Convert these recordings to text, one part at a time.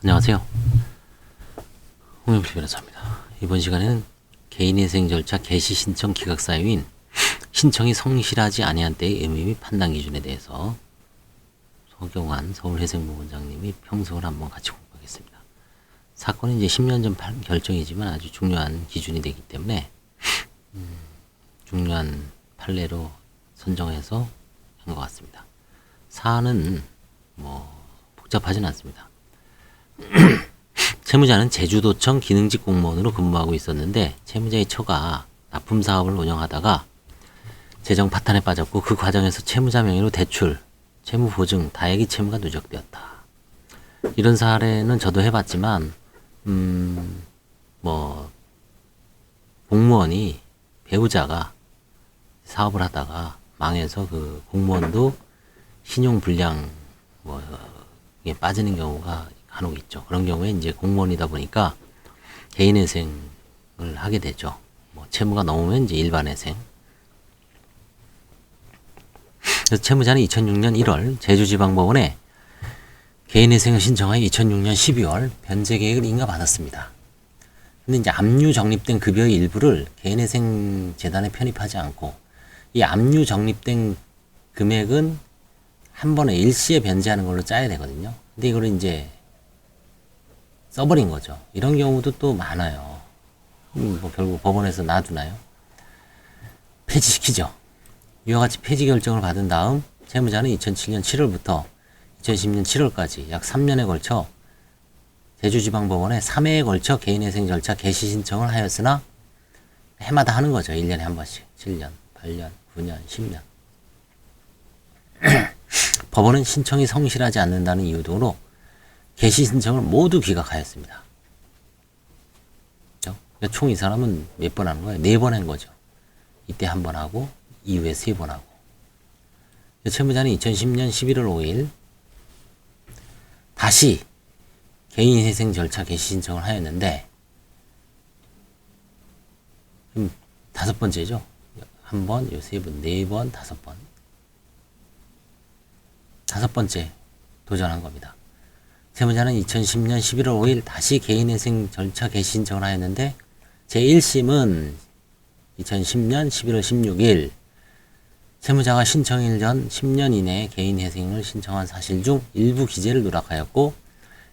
안녕하세요. 홍영필 변호사입니다. 이번 시간에는 개인회생 절차 개시 신청 기각 사유인 신청이 성실하지 아니한 때의 의미 및 판단 기준에 대해서 서경환 서울회생부 원장님이 평석을 한번 같이 공부하겠습니다. 사건은 이제 10년 전 결정이지만 아주 중요한 기준이 되기 때문에 중요한 판례로 선정해서 한 것 같습니다. 사안은 복잡하진 않습니다. 채무자는 제주도청 기능직 공무원으로 근무하고 있었는데 채무자의 처가 납품 사업을 운영하다가 재정 파탄에 빠졌고 그 과정에서 채무자 명의로 대출, 채무 보증, 다액의 채무가 누적되었다. 이런 사례는 저도 해봤지만 공무원이 배우자가 사업을 하다가 망해서 그 공무원도 신용 불량 이게 빠지는 경우가 간혹 있죠. 그런 경우에 이제 공무원이다 보니까 개인회생을 하게 되죠. 채무가 넘으면 이제 일반회생. 그래서 채무자는 2006년 1월 제주지방법원에 개인회생을 신청하여 2006년 12월 변제계획을 인가받았습니다. 근데 이제 압류 적립된 급여의 일부를 개인회생 재단에 편입하지 않고 이 압류 적립된 금액은 한 번에 일시에 변제하는 걸로 짜야 되거든요. 근데 이거를 이제 써버린 거죠. 이런 경우도 또 많아요. 결국 법원에서 놔두나요? 폐지시키죠. 이와 같이 폐지 결정을 받은 다음 채무자는 2007년 7월부터 2010년 7월까지 약 3년에 걸쳐 제주지방법원에 3회에 걸쳐 개인회생 절차 개시 신청을 하였으나 해마다 하는 거죠. 1년에 한 번씩. 7년, 8년, 9년, 10년. 법원은 신청이 성실하지 않는다는 이유 등으로 개시 신청을 모두 기각하였습니다. 그러니까 총 이 사람은 몇 번 하는 거예요? 4번 한 거죠. 이때 한 번 하고 이후에 3번 하고. 채무자는 2010년 11월 5일 다시 개인회생 절차 개시 신청을 하였는데 5번째죠. 한 번, 3번, 4번, 5번. 5번째 도전한 겁니다. 채무자는 2010년 11월 5일 다시 개인회생 절차 개시 신청을 하였는데 제1심은 2010년 11월 16일 채무자가 신청일 전 10년 이내에 개인회생을 신청한 사실 중 일부 기재를 누락하였고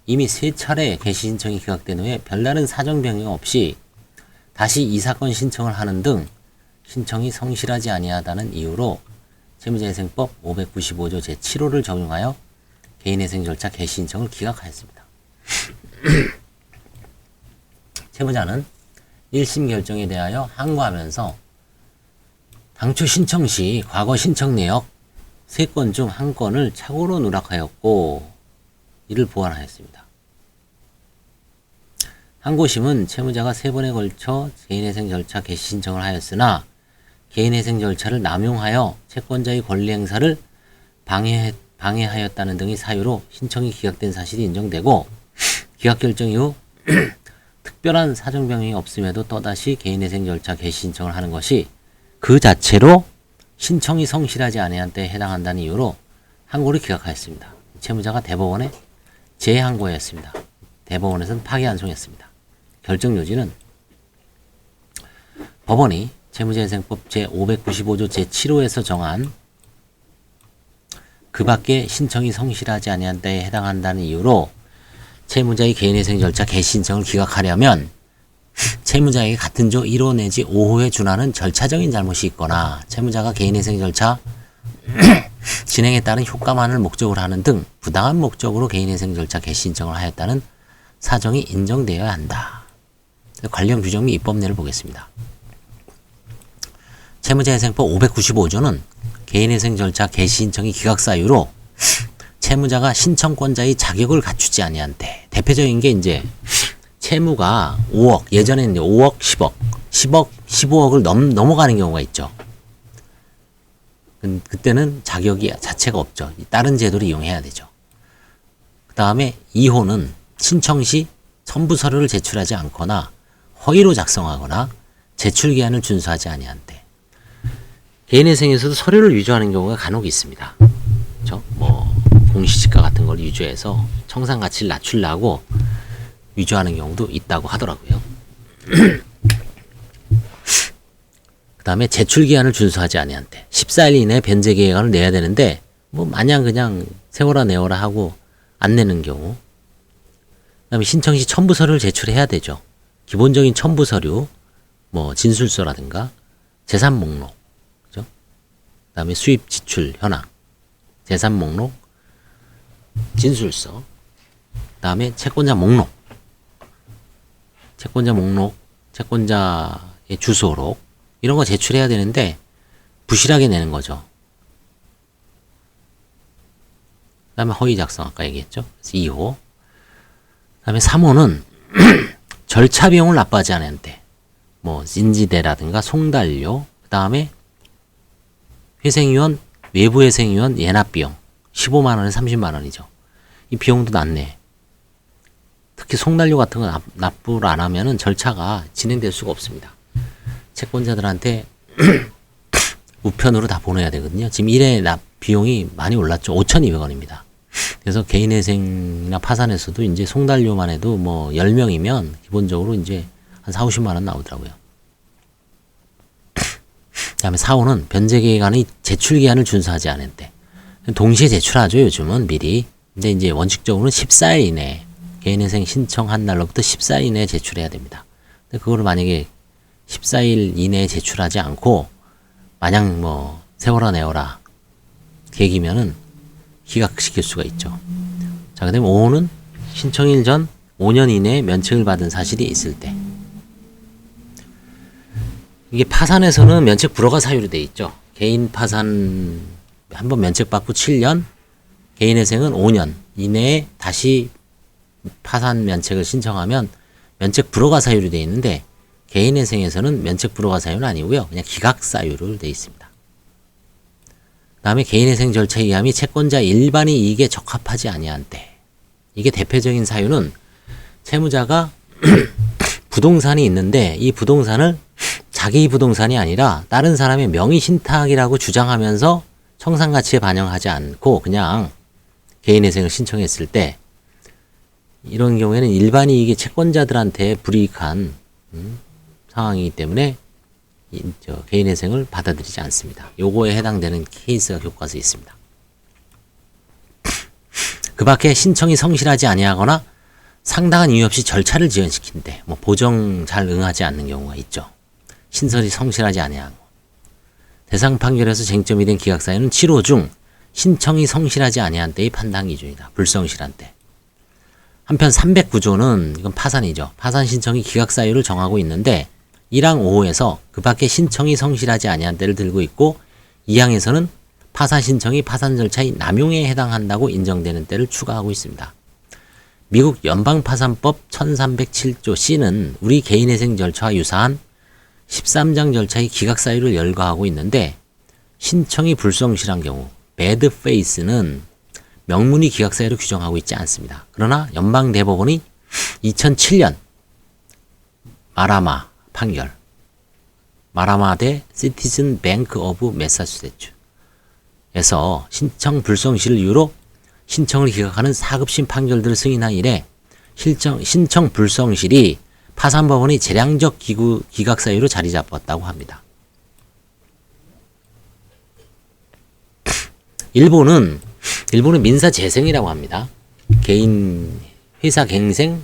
이미 3차례 개시 신청이 기각된 후에 별다른 사정 변경 없이 다시 이 사건 신청을 하는 등 신청이 성실하지 아니하다는 이유로 채무자회생법 595조 제7호를 적용하여 개인회생 절차 개시 신청을 기각하였습니다. 채무자는 1심 결정에 대하여 항고하면서 당초 신청 시 과거 신청 내역 3건 중 1건을 착오로 누락하였고 이를 보완하였습니다. 항고심은 채무자가 3번에 걸쳐 개인회생 절차 개시 신청을 하였으나 개인회생 절차를 남용하여 채권자의 권리 행사를 방해하였다는 등의 사유로 신청이 기각된 사실이 인정되고 기각 결정 이후 특별한 사정 변경이 없음에도 또다시 개인회생 절차 개시 신청을 하는 것이 그 자체로 신청이 성실하지 아니한 때에 해당한다는 이유로 항고를 기각하였습니다. 채무자가 대법원에 재항고하였습니다. 대법원에서는 파기환송했습니다. 결정 요지는 법원이 채무자회생법 제595조 제7호에서 정한 그 밖에 신청이 성실하지 아니한 때에 해당한다는 이유로 채무자의 개인회생 절차 개시 신청을 기각하려면 채무자에게 같은 조 1호 내지 5호에 준하는 절차적인 잘못이 있거나 채무자가 개인회생 절차 진행에 따른 효과만을 목적으로 하는 등 부당한 목적으로 개인회생 절차 개시 신청을 하였다는 사정이 인정되어야 한다. 관련 규정 및 입법례를 보겠습니다. 채무자회생법 595조는 개인회생 절차 개시 신청이 기각 사유로 채무자가 신청권자의 자격을 갖추지 아니한 때 대표적인 게 이제 채무가 5억 예전에는 5억 10억 10억 15억을 넘어가는 경우가 있죠. 그때는 자격이 자체가 없죠. 다른 제도를 이용해야 되죠. 그 다음에 2호는 신청 시 첨부 서류를 제출하지 않거나 허위로 작성하거나 제출 기한을 준수하지 아니한 때. 개인회생에서도 서류를 위조하는 경우가 간혹 있습니다. 그렇죠? 공시지가 같은 걸 위조해서 청산 가치를 낮추려고 위조하는 경우도 있다고 하더라고요. 그 다음에 제출기한을 준수하지 아니한 때 14일 이내에 변제계획안을 내야 되는데 뭐 마냥 그냥 세워라 내워라 하고 안 내는 경우. 그 다음에 신청 시 첨부 서류를 제출해야 되죠. 기본적인 첨부 서류, 뭐 진술서라든가 재산 목록, 그죠? 그 다음에 수입 지출 현황, 재산 목록, 진술서, 그 다음에 채권자 목록, 채권자의 주소록 이런 거 제출해야 되는데 부실하게 내는 거죠. 그 다음에 허위 작성 아까 얘기했죠. 2호. 그 다음에 3호는 절차 비용을 납부하지 않은 때, 뭐 인지대라든가 송달료, 그 다음에 회생위원, 외부 회생위원 예납 비용 15만 원에 30만 원이죠. 이 비용도 낮네. 특히 송달료 같은 거 납부를 안 하면은 절차가 진행될 수가 없습니다. 채권자들한테 우편으로 다 보내야 되거든요. 지금 1회 납 비용이 많이 올랐죠. 5,200원입니다. 그래서 개인회생이나 파산에서도 이제 송달료만 해도 뭐 10명이면 기본적으로 이제 한 4, 50만 원 나오더라고요. 그 다음에 4호는 변제계획안의 제출기한을 준수하지 않은 때. 동시에 제출하죠, 요즘은 미리. 근데 이제 원칙적으로는 14일 이내에, 개인회생 신청한 날로부터 14일 이내에 제출해야 됩니다. 근데 그거를 만약에 14일 이내에 제출하지 않고, 마냥 뭐, 세워라 내워라, 계기면은 기각시킬 수가 있죠. 자, 그 다음에 5호는 신청일 전 5년 이내에 면책을 받은 사실이 있을 때. 이게 파산에서는 면책 불허가 사유로 돼 있죠. 개인 파산 한번 면책받고 7년, 개인회생은 5년 이내에 다시 파산 면책을 신청하면 면책 불허가 사유로 돼 있는데 개인회생에서는 면책 불허가 사유는 아니고요. 그냥 기각 사유로 돼 있습니다. 그 다음에 개인회생 절차에 의함이 채권자 일반의 이익에 적합하지 아니한 때. 이게 대표적인 사유는 채무자가 부동산이 있는데 이 부동산을 자기 부동산이 아니라 다른 사람의 명의 신탁이라고 주장하면서 청산가치에 반영하지 않고 그냥 개인회생을 신청했을 때 이런 경우에는 일반 이익이 채권자들한테 불이익한 상황이기 때문에 개인회생을 받아들이지 않습니다. 요거에 해당되는 케이스가 교과서에 있습니다. 그 밖에 신청이 성실하지 아니하거나 상당한 이유 없이 절차를 지연시킨 때, 뭐 보정 잘 응하지 않는 경우가 있죠. 신설이 성실하지 아니하고. 대상 판결에서 쟁점이 된 기각사유는 7호 중 신청이 성실하지 아니한 때의 판단 기준이다. 불성실한 때. 한편 309조는 이건 파산이죠. 파산 신청이 기각사유를 정하고 있는데 1항 5호에서 그 밖에 신청이 성실하지 아니한 때를 들고 있고 2항에서는 파산 신청이 파산 절차의 남용에 해당한다고 인정되는 때를 추가하고 있습니다. 미국 연방파산법 1307조 C는 우리 개인회생 절차와 유사한 13장 절차의 기각사유를 열거하고 있는데 신청이 불성실한 경우 bad faith는 명문이 기각사유를 규정하고 있지 않습니다. 그러나 연방대법원이 2007년 마라마 판결 마라마 대 시티즌 뱅크 오브 매사추세츠에서 신청 불성실을 이유로 신청을 기각하는 4급심 판결들을 승인한 이래 신청 불성실이 파산법원의 재량적 기각 사유로 자리 잡았다고 합니다. 일본은 민사재생이라고 합니다. 개인 회사 갱생,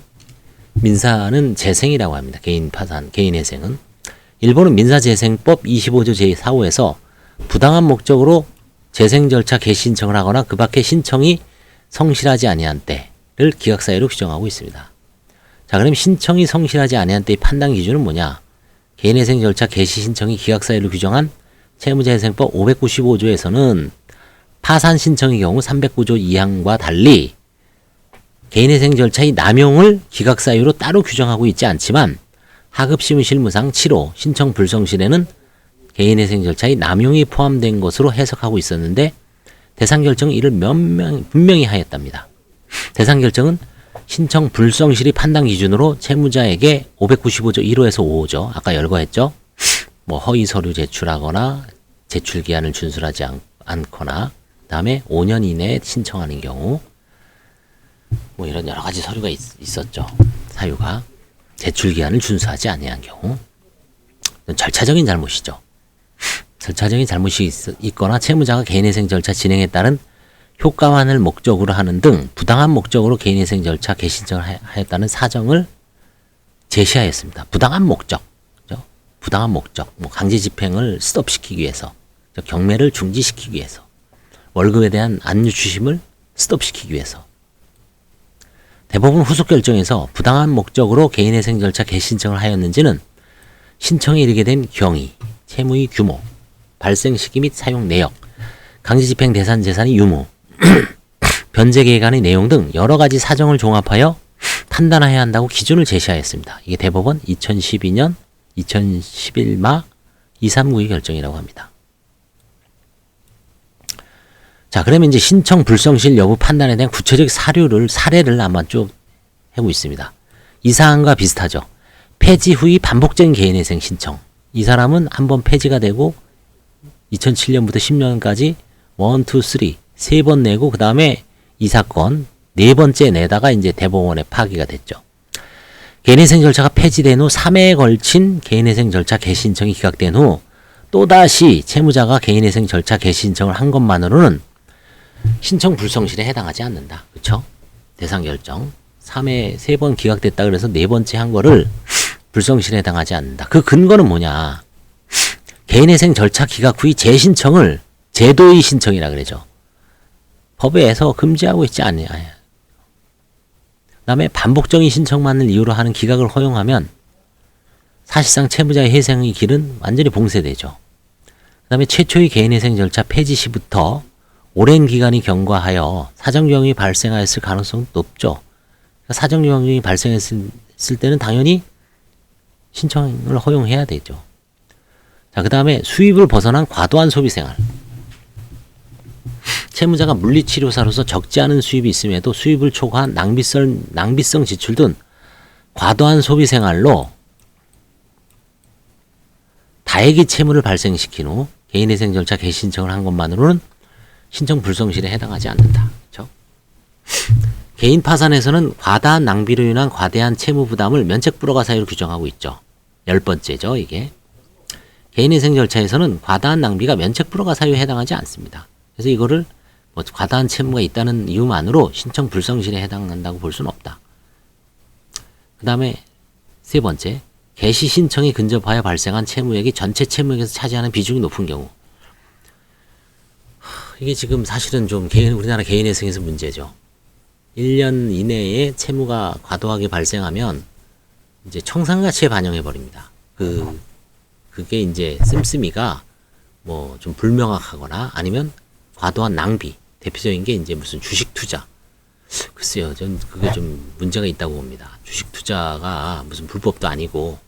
민사는 재생이라고 합니다. 개인 파산, 개인 회생은. 일본은 민사재생법 25조 제4호에서 부당한 목적으로 재생 절차 개시 신청을 하거나 그 밖에 신청이 성실하지 아니한 때를 기각사유로 규정하고 있습니다. 자, 그럼 신청이 성실하지 아니한 때의 판단 기준은 뭐냐? 개인회생 절차 개시 신청이 기각사유로 규정한 채무자회생법 595조에서는 파산 신청의 경우 309조 2항과 달리 개인회생 절차의 남용을 기각사유로 따로 규정하고 있지 않지만 하급심 실무상 7호 신청 불성실에는 개인회생 절차의 남용이 포함된 것으로 해석하고 있었는데 대상결정은 이를 분명히 하였답니다. 대상결정은 신청 불성실이 판단 기준으로 채무자에게 595조 1호에서 5호죠. 아까 열거했죠. 뭐 허위 서류 제출하거나 제출 기한을 준수하지 않거나 그다음에 5년 이내에 신청하는 경우 뭐 이런 여러 가지 서류가 있었죠. 사유가 제출기한을 준수하지 아니한 경우, 절차적인 잘못이죠. 절차적인 잘못이 있거나 채무자가 개인회생 절차 진행에 따른 효과만을 목적으로 하는 등 부당한 목적으로 개인회생 절차 개시청을 하였다는 사정을 제시하였습니다. 부당한 목적, 그죠? 부당한 목적, 뭐 강제 집행을 스톱시키기 위해서, 경매를 중지시키기 위해서, 월급에 대한 압류 추심을 스톱시키기 위해서. 대법원 후속 결정에서 부당한 목적으로 개인회생 절차 개신청을 하였는지는 신청에 이르게 된 경위, 채무의 규모, 발생 시기 및 사용 내역, 강제 집행 대상 재산의 유무, 변제 계획안의 내용 등 여러 가지 사정을 종합하여 판단해야 한다고 기준을 제시하였습니다. 이게 대법원 2012년 2011마 2392 결정이라고 합니다. 자, 그러면 이제 신청 불성실 여부 판단에 대한 구체적 사례를 한번 쭉 하고 있습니다. 이 사안과 비슷하죠. 폐지 후의 반복적인 개인회생 신청. 이 사람은 한번 폐지가 되고 2007년부터 10년까지 1, 2, 3 세 번 내고 그 다음에 이 사건 네 번째 내다가 이제 대법원에 파기가 됐죠. 개인회생 절차가 폐지된 후 3회에 걸친 개인회생 절차 개신청이 기각된 후 또다시 채무자가 개인회생 절차 개신청을 한 것만으로는 신청 불성실에 해당하지 않는다. 그쵸? 대상 결정 3회 3번 기각됐다 그래서 네 번째 한 거를 불성실에 해당하지 않는다. 그 근거는 뭐냐? 개인회생 절차 기각 후의 재신청을 제도의 신청이라 그러죠. 법에서 금지하고 있지 않냐. 그 다음에 반복적인 신청만을 이유로 하는 기각을 허용하면 사실상 채무자의 회생의 길은 완전히 봉쇄되죠. 그 다음에 최초의 개인회생 절차 폐지 시부터 오랜 기간이 경과하여 사정조항이 발생하였을 가능성은 높죠. 사정조항이 발생했을 때는 당연히 신청을 허용해야 되죠. 자, 그 다음에 수입을 벗어난 과도한 소비생활. 채무자가 물리치료사로서 적지 않은 수입이 있음에도 수입을 초과한 낭비성 지출 등 과도한 소비생활로 다액의 채무를 발생시킨 후 개인회생 절차 개신청을 한 것만으로는 신청 불성실에 해당하지 않는다. 그렇죠? 개인 파산에서는 과다한 낭비로 인한 과대한 채무 부담을 면책 불허가 사유로 규정하고 있죠. 10번째죠, 이게. 개인회생 절차에서는 과다한 낭비가 면책 불허가 사유에 해당하지 않습니다. 그래서 이거를 뭐 과다한 채무가 있다는 이유만으로 신청 불성실에 해당한다고 볼 수는 없다. 그 다음에 세 번째, 개시 신청이 근접하여 발생한 채무액이 전체 채무액에서 차지하는 비중이 높은 경우. 이게 지금 사실은 좀 우리나라 개인회생에서 문제죠. 1년 이내에 채무가 과도하게 발생하면 이제 청산가치에 반영해 버립니다. 그게 이제 씀씀이가 뭐 좀 불명확하거나 아니면 과도한 낭비. 대표적인 게 이제 무슨 주식 투자. 글쎄요, 전 그게 좀 문제가 있다고 봅니다. 주식 투자가 무슨 불법도 아니고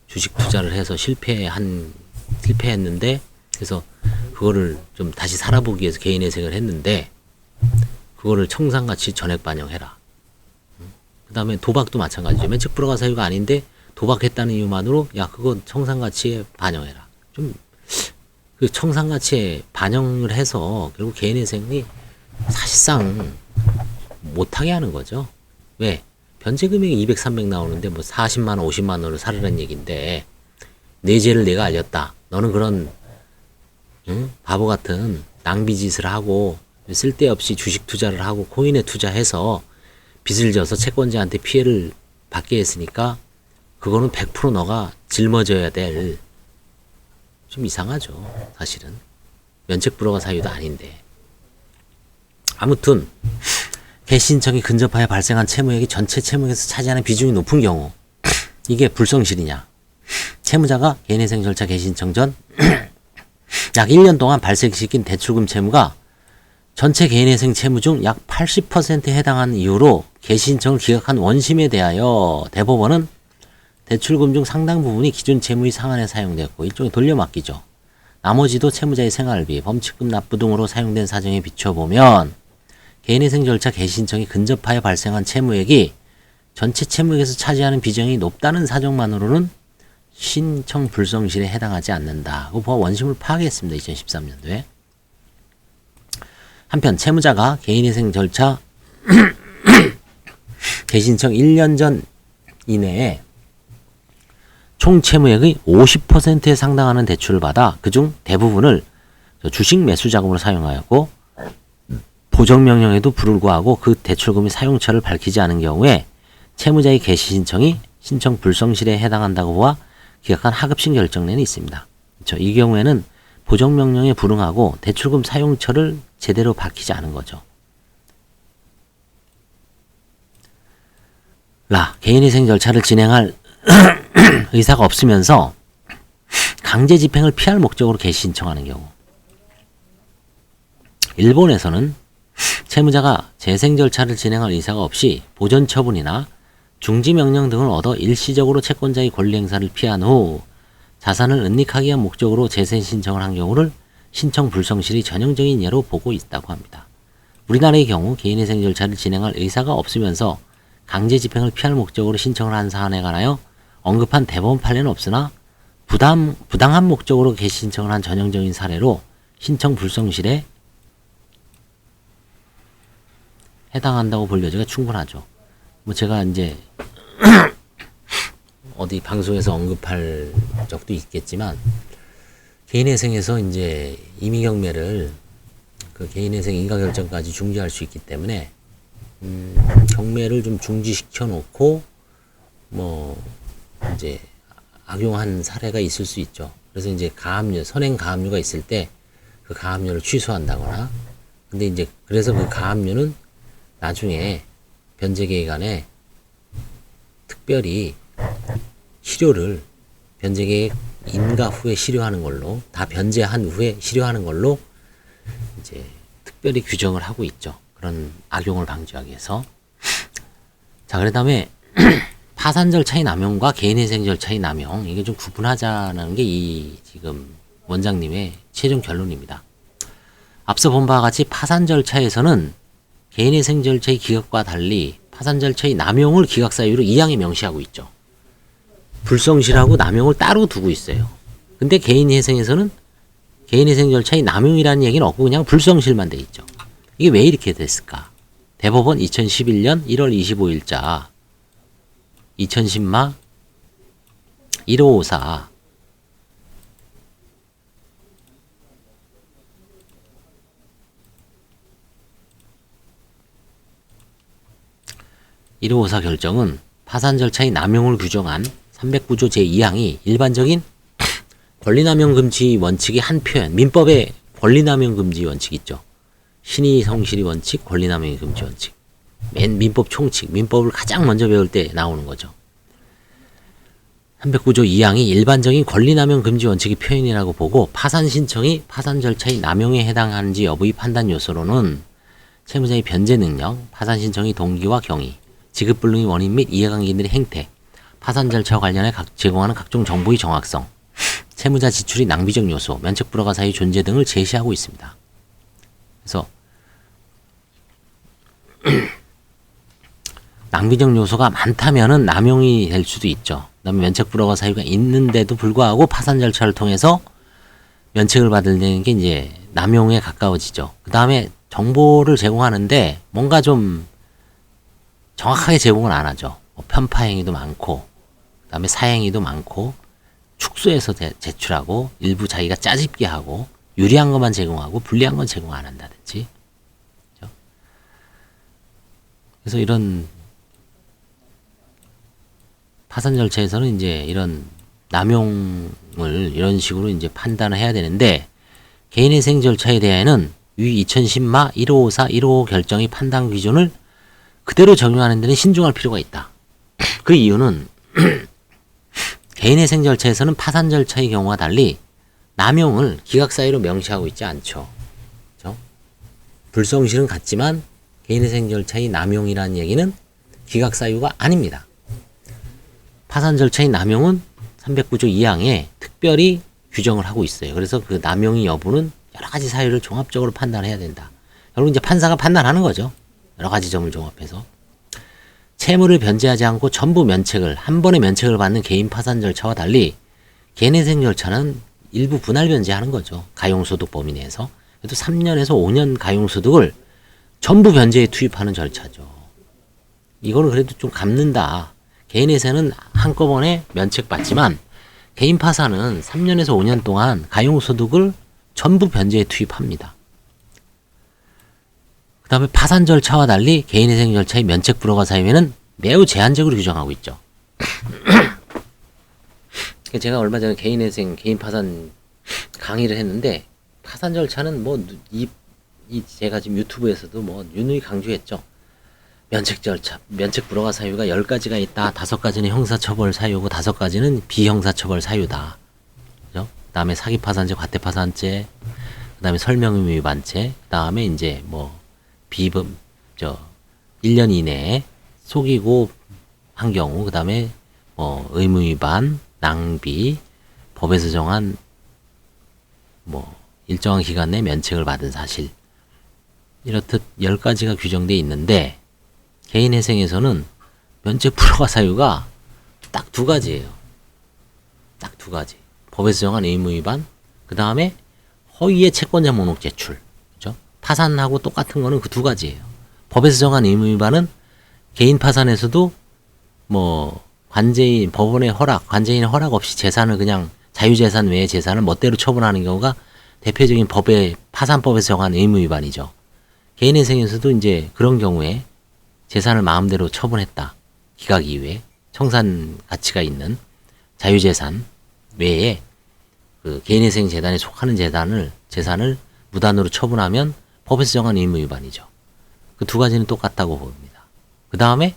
주식 투자를 해서 실패했는데 그래서 그거를 좀 다시 살아보기 위해서 개인회생을 했는데 그거를 청산가치 전액 반영해라. 그 다음에 도박도 마찬가지죠. 면책 불허가 사유가 아닌데 도박했다는 이유만으로 야 그거 청산가치에 반영해라. 좀 그 청산가치에 반영을 해서 결국 개인회생이 사실상 못하게 하는 거죠. 왜? 변제 금액이 200, 300 나오는데 뭐 40만 원, 50만 원을 사르는 얘기인데 내 죄를 내가 알렸다. 너는 그런 바보 같은 낭비짓을 하고 쓸데없이 주식 투자를 하고 코인에 투자해서 빚을 져서 채권자한테 피해를 받게 했으니까 그거는 100% 너가 짊어져야 될 좀 이상하죠. 사실은 면책 불허가 사유도 아닌데 아무튼 개신청이 근접하여 발생한 채무액이 전체 채무액에서 차지하는 비중이 높은 경우 이게 불성실이냐. 채무자가 개인회생 절차 개신청 전 약 1년 동안 발생시킨 대출금 채무가 전체 개인회생 채무 중 약 80%에 해당하는 이유로 개신청을 기각한 원심에 대하여 대법원은 대출금 중 상당 부분이 기존 채무의 상환에 사용되었고 일종의 돌려막기죠. 나머지도 채무자의 생활비, 범칙금 납부 등으로 사용된 사정에 비춰보면 개인회생 절차 개신청이 근접하여 발생한 채무액이 전체 채무액에서 차지하는 비중이 높다는 사정만으로는 신청 불성실에 해당하지 않는다고 원심을 파기했습니다. 2013년도에. 한편 채무자가 개인회생 절차 개신청 1년 전 이내에 총 채무액의 50%에 상당하는 대출을 받아 그중 대부분을 주식 매수 자금으로 사용하였고 보정명령에도 불구하고 그 대출금의 사용처를 밝히지 않은 경우에 채무자의 개시 신청이 신청 불성실에 해당한다고 보아 기각한 하급심 결정례는 있습니다. 그렇죠? 이 경우에는 보정명령에 불응하고 대출금 사용처를 제대로 밝히지 않은 거죠. 개인회생 절차를 진행할 의사가 없으면서 강제 집행을 피할 목적으로 개시 신청하는 경우. 일본에서는 채무자가 재생 절차를 진행할 의사가 없이 보전 처분이나 중지 명령 등을 얻어 일시적으로 채권자의 권리 행사를 피한 후 자산을 은닉하기 위한 목적으로 재생 신청을 한 경우를 신청 불성실이 전형적인 예로 보고 있다고 합니다. 우리나라의 경우 개인회생 절차를 진행할 의사가 없으면서 강제 집행을 피할 목적으로 신청을 한 사안에 관하여 언급한 대법원 판례는 없으나 부당한 목적으로 개시 신청을 한 전형적인 사례로 신청 불성실에 해당한다고 볼 여지가 충분하죠. 제가 이제 어디 방송에서 언급할 적도 있겠지만 개인회생에서 이제 임의경매를 그 개인회생 인가결정까지 중지할 수 있기 때문에 경매를 좀 중지시켜 놓고 이제 악용한 사례가 있을 수 있죠. 그래서 이제 가압류, 선행 가압류가 있을 때 그 가압류를 취소한다거나, 근데 이제 그래서 그 가압류는 나중에 변제계획안에 특별히 실효를 변제계획 인가 후에 실효하는 걸로, 다 변제한 후에 실효하는 걸로 이제 특별히 규정을 하고 있죠. 그런 악용을 방지하기 위해서. 자, 그 다음에 파산 절차의 남용과 개인회생 절차의 남용, 이게 좀 구분하자는 게 이 지금 원장님의 최종 결론입니다. 앞서 본 바와 같이 파산 절차에서는 개인회생 절차의 기각과 달리 파산 절차의 남용을 기각사유로 2항에 명시하고 있죠. 불성실하고 남용을 따로 두고 있어요. 근데 개인회생에서는 개인회생 절차의 남용이라는 얘기는 없고 그냥 불성실만 돼 있죠. 이게 왜 이렇게 됐을까? 대법원 2011년 1월 25일자 2010마 1554 1554 결정은 파산 절차의 남용을 규정한 309조 제2항이 일반적인 권리남용 금지 원칙의 한 표현, 민법의 권리남용 금지 원칙 있죠. 신의 성실의 원칙, 권리남용 금지 원칙. 민법 총칙, 민법을 가장 먼저 배울 때 나오는 거죠. 309조 2항이 일반적인 권리남용 금지 원칙의 표현이라고 보고 파산 신청이 파산 절차의 남용에 해당하는지 여부의 판단 요소로는 채무자의 변제 능력, 파산 신청의 동기와 경위, 지급 불능의 원인 및 이해관계인들의 행태, 파산 절차와 관련해 제공하는 각종 정보의 정확성, 채무자 지출의 낭비적 요소, 면책 불허가 사유의 존재 등을 제시하고 있습니다. 그래서 낭비적 요소가 많다면은 남용이 될 수도 있죠. 그다음에 면책 불허가 사유가 있는데도 불구하고 파산 절차를 통해서 면책을 받는 게 이제 남용에 가까워지죠. 그다음에 정보를 제공하는데 뭔가 좀 정확하게 제공을 안 하죠. 편파 행위도 많고, 그다음에 사행위도 많고, 축소해서 제출하고, 일부 자기가 짜집게 하고, 유리한 것만 제공하고, 불리한 건 제공 안 한다든지. 그렇죠? 그래서 이런 파산 절차에서는 이제 이런 남용을 이런 식으로 이제 판단을 해야 되는데, 개인회생 절차에 대해서는 위 2010마 1554, 1555 결정의 판단 기준을 그대로 적용하는 데는 신중할 필요가 있다. 그 이유는 개인회생 절차에서는 파산 절차의 경우와 달리 남용을 기각사유로 명시하고 있지 않죠. 그렇죠? 불성실은 같지만 개인회생 절차의 남용이라는 얘기는 기각사유가 아닙니다. 파산 절차의 남용은 309조 2항에 특별히 규정을 하고 있어요. 그래서 그 남용의 여부는 여러 가지 사유를 종합적으로 판단해야 된다. 결국 이제 판사가 판단하는 거죠. 여러 가지 점을 종합해서. 채무를 변제하지 않고 전부 면책을, 한 번에 면책을 받는 개인 파산 절차와 달리 개인회생 절차는 일부 분할 변제하는 거죠. 가용소득 범위 내에서. 그래도 3년에서 5년 가용소득을 전부 변제에 투입하는 절차죠. 이거는 그래도 좀 갚는다. 개인회생은 한꺼번에 면책받지만 개인 파산은 3년에서 5년 동안 가용소득을 전부 변제에 투입합니다. 그 다음에 파산 절차와 달리 개인회생 절차의 면책 불허가 사유에는 매우 제한적으로 규정하고 있죠. 제가 얼마 전에 개인회생, 개인 파산 강의를 했는데 파산 절차는 뭐 제가 지금 유튜브에서도 뭐 누누이 강조했죠. 면책 절차, 면책 불허가 사유가 10가지가 있다. 5가지는 형사처벌 사유고 5가지는 비형사처벌 사유다. 그죠? 그 다음에 사기파산죄, 과태파산죄, 그 다음에 설명의무 위반죄, 그 다음에 이제 뭐 1년 이내에 속이고 한 경우, 그 다음에 뭐 의무 위반, 낭비, 법에서 정한 뭐 일정한 기간 내 면책을 받은 사실, 이렇듯 10가지가 규정되어 있는데 개인회생에서는 면책 불허가 사유가 딱 2가지예요. 딱 2가지. 법에서 정한 의무 위반, 그 다음에 허위의 채권자 목록 제출. 그죠? 파산하고 똑같은 거는 그 2가지예요. 법에서 정한 의무 위반은 개인 파산에서도 뭐 관제인, 법원의 허락, 관제인의 허락 없이 재산을 그냥 자유재산 외의 재산을 멋대로 처분하는 경우가 대표적인 파산법에서 정한 의무 위반이죠. 개인회생에서도 이제 그런 경우에 재산을 마음대로 처분했다. 기각 이후에 청산 가치가 있는 자유재산 외에 그 개인회생 재단에 속하는 재산을 무단으로 처분하면 법에서 정한 의무 위반이죠. 그 2가지는 똑같다고 봅니다. 그 다음에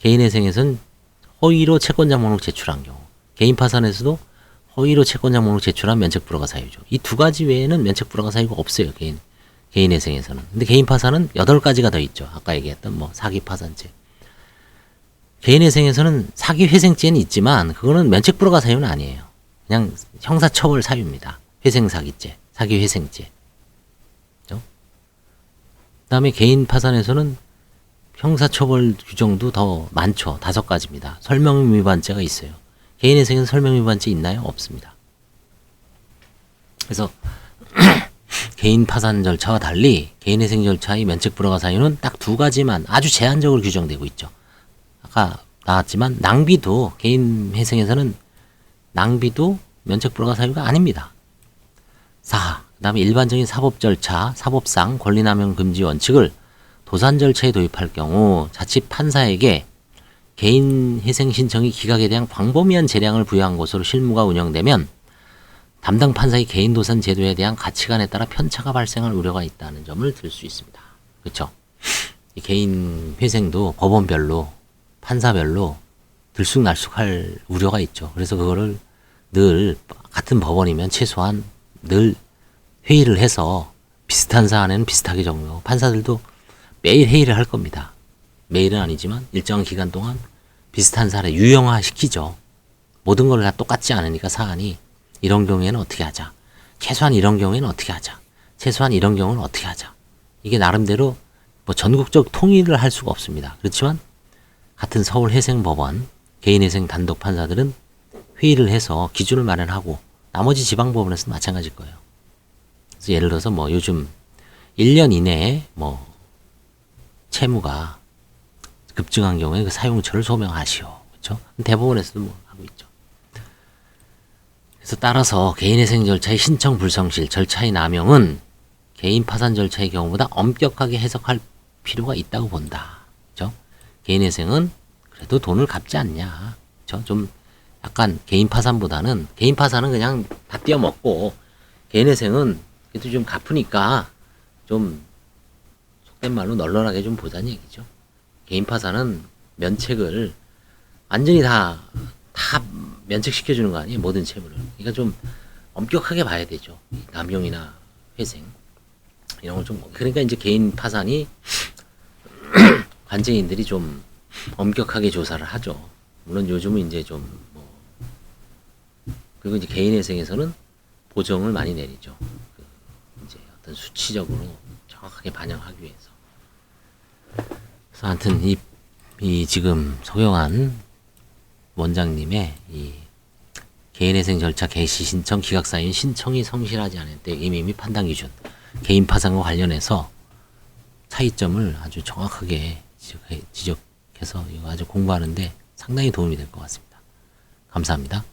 개인회생에서는 허위로 채권자 목록 제출한 경우, 개인 파산에서도 허위로 채권자 목록 제출한 면책 불허가 사유죠. 이 2가지 외에는 면책 불허가 사유가 없어요. 개인회생에서는. 근데 개인 파산은 8가지가 더 있죠. 아까 얘기했던 뭐 사기 파산죄. 개인회생에서는 사기 회생죄는 있지만 그거는 면책 불허가 사유는 아니에요. 그냥 형사처벌 사유입니다. 회생사기죄, 사기 회생죄. 그죠? 그다음에 개인 파산에서는 형사처벌 규정도 더 많죠. 5가지입니다. 설명의무 위반죄가 있어요. 개인회생에서 설명의무 위반죄 있나요? 없습니다. 그래서 개인 파산 절차와 달리 개인회생 절차의 면책 불허가 사유는 딱 2가지만 아주 제한적으로 규정되고 있죠. 아까 나왔지만 낭비도 개인회생에서는 낭비도 면책 불허가 사유가 아닙니다. 그 다음에 일반적인 사법 절차, 사법상 권리남용 금지 원칙을 도산 절차에 도입할 경우 자칫 판사에게 개인회생 신청이 기각에 대한 광범위한 재량을 부여한 것으로 실무가 운영되면 담당 판사의 개인 도산 제도에 대한 가치관에 따라 편차가 발생할 우려가 있다는 점을 들 수 있습니다. 그렇죠? 이 개인 회생도 법원별로 판사별로 들쑥날쑥할 우려가 있죠. 그래서 그거를 늘 같은 법원이면 최소한 늘 회의를 해서 비슷한 사안에는 비슷하게 적용하고 판사들도 매일 회의를 할 겁니다. 매일은 아니지만 일정한 기간 동안 비슷한 사안을 유형화시키죠. 모든 걸 다 똑같지 않으니까 사안이 이런 경우에는 어떻게 하자. 최소한 이런 경우에는 어떻게 하자. 최소한 이런 경우는 어떻게 하자. 이게 나름대로 뭐 전국적 통일을 할 수가 없습니다. 그렇지만 같은 서울회생법원 개인회생 단독 판사들은 회의를 해서 기준을 마련하고 나머지 지방법원에서도 마찬가지일 거예요. 그래서 예를 들어서 뭐 요즘 1년 이내에 뭐 채무가 급증한 경우에 그 사용처를 소명하시오. 그렇죠? 대법원에서도 뭐 하고 있죠. 그래서 따라서 개인회생 절차의 신청 불성실, 절차의 남용은 개인 파산 절차의 경우보다 엄격하게 해석할 필요가 있다고 본다. 그렇죠? 개인회생은 그래도 돈을 갚지 않냐. 그렇죠? 좀 약간 개인 파산보다는 개인 파산은 그냥 다 띄어먹고 개인회생은 그래도 좀 갚으니까 좀 속된 말로 널널하게 좀 보자는 얘기죠. 개인 파산은 면책을 완전히 다 면책시켜주는 거 아니에요? 모든 채무를. 그러니까 좀 엄격하게 봐야 되죠. 남용이나 회생. 이런 걸 좀. 그러니까 이제 개인 파산이 관제인들이 좀 엄격하게 조사를 하죠. 물론 요즘은 이제 좀 뭐. 그리고 이제 개인 회생에서는 보정을 많이 내리죠. 이제 어떤 수치적으로 정확하게 반영하기 위해서. 그래서 아무튼 이 지금 소용한 원장님의 이 개인회생 절차 개시 신청 기각사유인 신청이 성실하지 않을 때 의미 및 판단 기준 개인 파산과 관련해서 차이점을 아주 정확하게 지적해서 이거 아주 공부하는데 상당히 도움이 될 것 같습니다. 감사합니다.